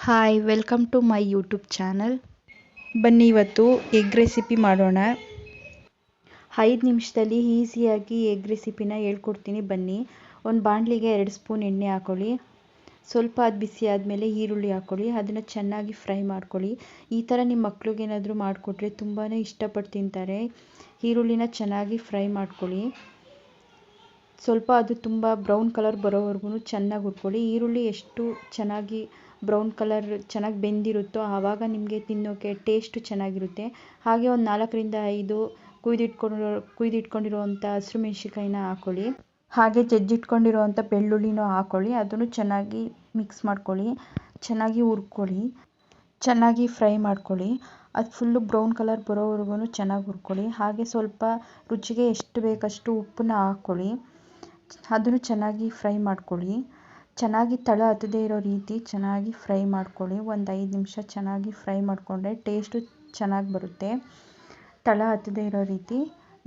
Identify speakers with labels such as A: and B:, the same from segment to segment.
A: Hi welcome to my YouTube channel. ಬನ್ನಿ ಇವತ್ತು egg recipe ಮಾಡೋಣ. 5 ನಿಮಿಷದಲ್ಲಿ ಈಸಿಯಾಗಿ ಎಗ್ ರೆಸಿಪಿನ ಹೇಳ್ಕೊಡ್ತೀನಿ ಬನ್ನಿ. ಒಂದು ಬಾಣಲಿಗೆ 2 ಸ್ಪೂನ್ ಎಣ್ಣೆ ಹಾಕೊಳ್ಳಿ. ಸ್ವಲ್ಪ ಅದು ಬಿಸಿ ಆದಮೇಲೆ ಈರುಳ್ಳಿ ಹಾಕೊಳ್ಳಿ. ಅದನ್ನು ಚೆನ್ನಾಗಿ ಫ್ರೈ ಮಾಡ್ಕೊಳ್ಳಿ. ಈ ಥರ ನಿಮ್ಮ ಮಕ್ಳಿಗೆ ಏನಾದರೂ ಮಾಡಿಕೊಟ್ರೆ ತುಂಬಾ ಇಷ್ಟಪಟ್ಟು ತಿಂತಾರೆ. ಈರುಳ್ಳಿನ ಚೆನ್ನಾಗಿ ಫ್ರೈ ಮಾಡ್ಕೊಳ್ಳಿ. ಸ್ವಲ್ಪ ಅದು ತುಂಬ ಬ್ರೌನ್ ಕಲರ್ ಬರೋವರೆಗೂ ಚೆನ್ನಾಗಿ ಹುರ್ಕೊಳ್ಳಿ. ಈರುಳ್ಳಿ ಎಷ್ಟು ಚೆನ್ನಾಗಿ ಬ್ರೌನ್ ಕಲರ್ ಚೆನ್ನಾಗಿ ಬೆಂದಿರುತ್ತೋ ಆವಾಗ ನಿಮಗೆ ತಿನ್ನೋಕ್ಕೆ ಟೇಸ್ಟು ಚೆನ್ನಾಗಿರುತ್ತೆ. ಹಾಗೆ ಒಂದು 4ರಿಂದ 5 ಕುಯ್ದಿಟ್ಕೊಂಡಿರುವಂಥ ಹಸಿರು ಮೆಣಸಿನ್ಕಾಯಿನ ಹಾಕ್ಕೊಳ್ಳಿ. ಹಾಗೆ ಜಜ್ಜಿಟ್ಕೊಂಡಿರುವಂಥ ಬೆಳ್ಳುಳ್ಳಿನೂ ಹಾಕ್ಕೊಳ್ಳಿ. ಅದನ್ನು ಚೆನ್ನಾಗಿ ಮಿಕ್ಸ್ ಮಾಡ್ಕೊಳ್ಳಿ. ಚೆನ್ನಾಗಿ ಹುರ್ಕೊಳ್ಳಿ. ಚೆನ್ನಾಗಿ ಫ್ರೈ ಮಾಡ್ಕೊಳ್ಳಿ. ಅದು ಫುಲ್ಲು ಬ್ರೌನ್ ಕಲರ್ ಬರೋವರೆಗೂ ಚೆನ್ನಾಗಿ ಹುರ್ಕೊಳ್ಳಿ. ಹಾಗೆ ಸ್ವಲ್ಪ ರುಚಿಗೆ ಎಷ್ಟು ಬೇಕಷ್ಟು ಉಪ್ಪನ್ನ ಹಾಕ್ಕೊಳ್ಳಿ. ಅದನ್ನು ಚೆನ್ನಾಗಿ ಫ್ರೈ ಮಾಡ್ಕೊಳ್ಳಿ. ಚೆನ್ನಾಗಿ ತಳ ಹತ್ತದೇ ಇರೋ ರೀತಿ ಚೆನ್ನಾಗಿ ಫ್ರೈ ಮಾಡ್ಕೊಳ್ಳಿ. ಒಂದು 5 ನಿಮಿಷ ಚೆನ್ನಾಗಿ ಫ್ರೈ ಮಾಡಿಕೊಂಡ್ರೆ ಟೇಸ್ಟು ಚೆನ್ನಾಗಿ ಬರುತ್ತೆ. ತಳ ಹತ್ತದೇ ಇರೋ ರೀತಿ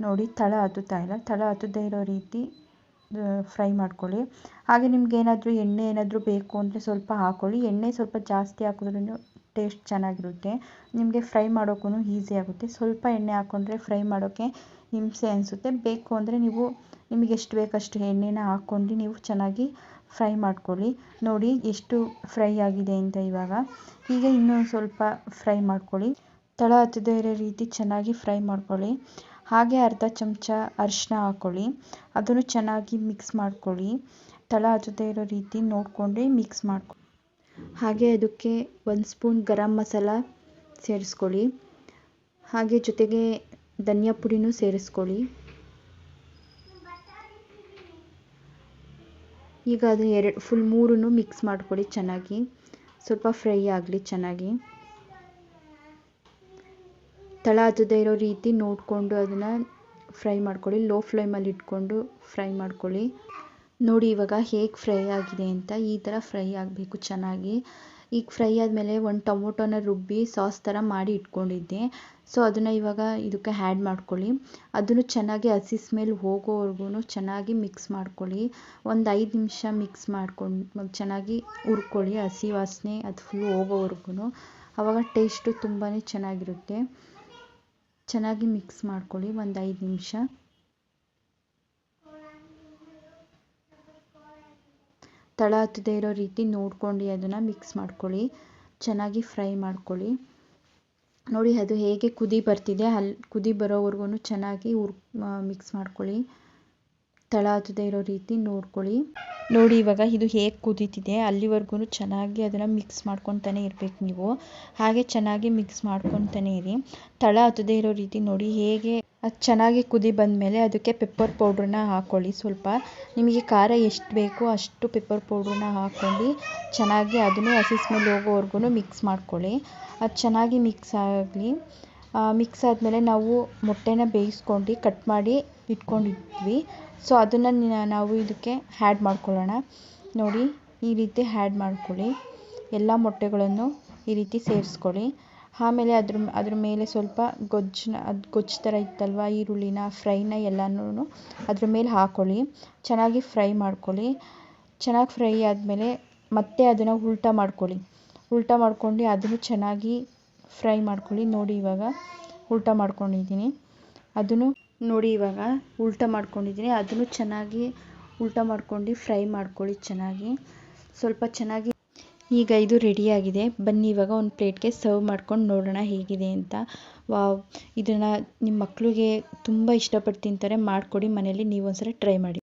A: ನೋಡಿ, ತಳ ಹತ್ತುತ್ತಾ ಇಲ್ಲ, ತಳ ಹತ್ತದೇ ಇರೋ ರೀತಿ ಫ್ರೈ ಮಾಡ್ಕೊಳ್ಳಿ. ಹಾಗೆ ನಿಮ್ಗೆ ಎಣ್ಣೆ ಏನಾದರೂ ಬೇಕು ಅಂದರೆ ಸ್ವಲ್ಪ ಹಾಕ್ಕೊಳ್ಳಿ. ಎಣ್ಣೆ ಸ್ವಲ್ಪ ಜಾಸ್ತಿ ಹಾಕಿದ್ರೂ ಟೇಸ್ಟ್ ಚೆನ್ನಾಗಿರುತ್ತೆ. ನಿಮಗೆ ಫ್ರೈ ಮಾಡೋಕ್ಕೂ ಈಸಿ ಆಗುತ್ತೆ. ಸ್ವಲ್ಪ ಎಣ್ಣೆ ಹಾಕ್ಕೊಂಡ್ರೆ ಫ್ರೈ ಮಾಡೋಕ್ಕೆ ಹಿಂಸೆ ಅನಿಸುತ್ತೆ. ಬೇಕು ಅಂದರೆ ನಿಮಗೆ ಎಷ್ಟು ಬೇಕಷ್ಟು ಎಣ್ಣೆನ ಹಾಕ್ಕೊಂಡು ನೀವು ಚೆನ್ನಾಗಿ ಫ್ರೈ ಮಾಡ್ಕೊಳ್ಳಿ. ನೋಡಿ ಎಷ್ಟು ಫ್ರೈ ಆಗಿದೆ ಅಂತ ಇವಾಗ. ಈಗ ಇನ್ನೊಂದು ಸ್ವಲ್ಪ ಫ್ರೈ ಮಾಡ್ಕೊಳ್ಳಿ. ತಳ ಹತ್ತದೇ ಇರೋ ರೀತಿ ಚೆನ್ನಾಗಿ ಫ್ರೈ ಮಾಡ್ಕೊಳ್ಳಿ. ಹಾಗೆ ಅರ್ಧ ಚಮಚ ಅರಿಶಿನ ಹಾಕ್ಕೊಳ್ಳಿ. ಅದನ್ನು ಚೆನ್ನಾಗಿ ಮಿಕ್ಸ್ ಮಾಡ್ಕೊಳ್ಳಿ. ತಳ ಹತ್ತದೇ ಇರೋ ರೀತಿ ನೋಡಿಕೊಂಡು ಮಿಕ್ಸ್ ಮಾಡ್ಕೊಳ್ಳಿ. ಹಾಗೆ ಅದಕ್ಕೆ 1 ಸ್ಪೂನ್ ಗರಂ ಮಸಾಲ ಸೇರಿಸ್ಕೊಳ್ಳಿ. ಹಾಗೆ ಜೊತೆಗೆ ಧನಿಯಾ ಪುಡಿನೂ ಸೇರಿಸ್ಕೊಳ್ಳಿ. ಈಗ ಅದು ಫುಲ್ 3 ಮಿಕ್ಸ್ ಮಾಡ್ಕೊಳ್ಳಿ. ಚೆನ್ನಾಗಿ ಸ್ವಲ್ಪ ಫ್ರೈ ಆಗಲಿ. ಚೆನ್ನಾಗಿ ತಳ ಹತ್ತದೇ ಇರೋ ರೀತಿ ನೋಡಿಕೊಂಡು ಅದನ್ನು ಫ್ರೈ ಮಾಡ್ಕೊಳ್ಳಿ. ಲೋ ಫ್ಲೇಮಲ್ಲಿ ಇಟ್ಕೊಂಡು ಫ್ರೈ ಮಾಡ್ಕೊಳ್ಳಿ. ನೋಡಿ ಇವಾಗ ಹೇಗೆ ಫ್ರೈ ಆಗಿದೆ ಅಂತ. ಈ ಥರ ಫ್ರೈ ಆಗಬೇಕು ಚೆನ್ನಾಗಿ. ಈಗ ಫ್ರೈ ಆದಮೇಲೆ ಒಂದು ಟೊಮೊಟೊನ ರುಬ್ಬಿ ಸಾಸ್ ಥರ ಮಾಡಿ ಇಟ್ಕೊಂಡಿದ್ದೆ. ಸೊ ಅದನ್ನು ಇವಾಗ ಇದಕ್ಕೆ ಆ್ಯಡ್ ಮಾಡ್ಕೊಳ್ಳಿ. ಅದನ್ನು ಚೆನ್ನಾಗಿ ಹಸಿ ಸ್ಮೆಲ್ ಹೋಗೋವರೆಗೂ ಚೆನ್ನಾಗಿ ಮಿಕ್ಸ್ ಮಾಡ್ಕೊಳ್ಳಿ. ಒಂದು 5 ನಿಮಿಷ ಮಿಕ್ಸ್ ಮಾಡ್ಕೊಂಡು ಚೆನ್ನಾಗಿ ಹುರ್ಕೊಳ್ಳಿ. ಹಸಿ ವಾಸನೆ ಅದು ಫುಲ್ ಹೋಗೋವರೆಗೂ. ಆವಾಗ ಟೇಸ್ಟು ತುಂಬಾ ಚೆನ್ನಾಗಿರುತ್ತೆ. ಚೆನ್ನಾಗಿ ಮಿಕ್ಸ್ ಮಾಡ್ಕೊಳ್ಳಿ ಒಂದು 5 ನಿಮಿಷ. ತಳ ಹತ್ತದೇ ಇರೋ ರೀತಿ ನೋಡ್ಕೊಂಡು ಅದನ್ನು ಮಿಕ್ಸ್ ಮಾಡ್ಕೊಳ್ಳಿ. ಚೆನ್ನಾಗಿ ಫ್ರೈ ಮಾಡ್ಕೊಳ್ಳಿ. ನೋಡಿ ಅದು ಹೇಗೆ ಕುದಿ ಬರ್ತಿದೆ, ಕುದಿ ಬರೋವರೆಗೂ ಚೆನ್ನಾಗಿ ಮಿಕ್ಸ್ ಮಾಡ್ಕೊಳ್ಳಿ. ತಳ ಹತ್ತದೇ ಇರೋ ರೀತಿ ನೋಡ್ಕೊಳ್ಳಿ. ನೋಡಿ ಇವಾಗ ಇದು ಹೇಗೆ ಕುದೀತಿದೆ ಅಲ್ಲಿವರೆಗೂ ಚೆನ್ನಾಗಿ ಅದನ್ನು ಮಿಕ್ಸ್ ಮಾಡ್ಕೊತಾನೆ ಇರಬೇಕು ನೀವು. ಹಾಗೆ ಚೆನ್ನಾಗಿ ಮಿಕ್ಸ್ ಮಾಡ್ಕೊತಾನೆ ಇರಿ. ತಳ ಹತ್ತದೇ ಇರೋ ರೀತಿ ನೋಡಿ ಹೇಗೆ ಅದು ಚೆನ್ನಾಗಿ ಕುದಿ ಬಂದಮೇಲೆ ಅದಕ್ಕೆ ಪೆಪ್ಪರ್ ಪೌಡ್ರನ್ನ ಹಾಕ್ಕೊಳ್ಳಿ. ಸ್ವಲ್ಪ ನಿಮಗೆ ಖಾರ ಎಷ್ಟು ಬೇಕೋ ಅಷ್ಟು ಪೆಪ್ಪರ್ ಪೌಡ್ರನ್ನ ಹಾಕ್ಕೊಂಡು ಚೆನ್ನಾಗಿ ಅದನ್ನು ಹಸಿ ಸ್ಮೆಲ್ ಹೋಗೋವರೆಗೂ ಮಿಕ್ಸ್ ಮಾಡ್ಕೊಳ್ಳಿ. ಅದು ಚೆನ್ನಾಗಿ ಮಿಕ್ಸ್ ಆಗಲಿ. ಮಿಕ್ಸ್ ಆದಮೇಲೆ ನಾವು ಮೊಟ್ಟೆನ ಬೇಯಿಸ್ಕೊಂಡು ಕಟ್ ಮಾಡಿ ಇಟ್ಕೊಂಡಿದ್ವಿ. ಸೊ ಅದನ್ನು ನಾವು ಇದಕ್ಕೆ ಆ್ಯಡ್ ಮಾಡ್ಕೊಳ್ಳೋಣ. ನೋಡಿ ಈ ರೀತಿ ಆ್ಯಡ್ ಮಾಡ್ಕೊಳ್ಳಿ. ಎಲ್ಲ ಮೊಟ್ಟೆಗಳನ್ನು ಈ ರೀತಿ ಸೇರಿಸ್ಕೊಳ್ಳಿ. ಆಮೇಲೆ ಅದ್ರ ಮೇಲೆ ಸ್ವಲ್ಪ ಗೊಜ್ಜು ಥರ ಇತ್ತಲ್ವ ಈರುಳ್ಳಿನ ಫ್ರೈನ ಎಲ್ಲನೂ ಅದ್ರ ಮೇಲೆ ಹಾಕ್ಕೊಳ್ಳಿ. ಚೆನ್ನಾಗಿ ಫ್ರೈ ಮಾಡ್ಕೊಳ್ಳಿ. ಚೆನ್ನಾಗಿ ಫ್ರೈ ಆದಮೇಲೆ ಮತ್ತೆ ಅದನ್ನು ಉಲ್ಟಾ ಮಾಡ್ಕೊಂಡು ಅದನ್ನು ಚೆನ್ನಾಗಿ ಫ್ರೈ ಮಾಡ್ಕೊಳ್ಳಿ. ನೋಡಿ ಇವಾಗ ಉಲ್ಟಾ ಮಾಡ್ಕೊಂಡಿದ್ದೀನಿ. ಅದನ್ನು ನೋಡಿ ಇವಾಗ ಉಲ್ಟಾ ಮಾಡ್ಕೊಂಡಿದ್ದೀನಿ. ಅದನ್ನು ಚೆನ್ನಾಗಿ ಉಲ್ಟಾ ಮಾಡ್ಕೊಂಡು ಫ್ರೈ ಮಾಡ್ಕೊಳ್ಳಿ ಚೆನ್ನಾಗಿ. ಸ್ವಲ್ಪ ಚೆನ್ನಾಗಿ ಈಗ ಇದು ರೆಡಿಯಾಗಿದೆ. ಬನ್ನಿ ಇವಾಗ ಒಂದು ಪ್ಲೇಟ್ಗೆ ಸರ್ವ್ ಮಾಡ್ಕೊಂಡು ನೋಡೋಣ ಹೇಗಿದೆ ಅಂತ. ವಾವ್, ಇದನ್ನು ನಿಮ್ಮ ಮಕ್ಕಳಿಗೆ ತುಂಬ ಇಷ್ಟಪಟ್ಟು ತಿಂತಾರೆ. ಮಾಡಿಕೊಡಿ ಮನೇಲಿ, ನೀವು ಒಂದ್ಸಲ ಟ್ರೈ ಮಾಡಿ.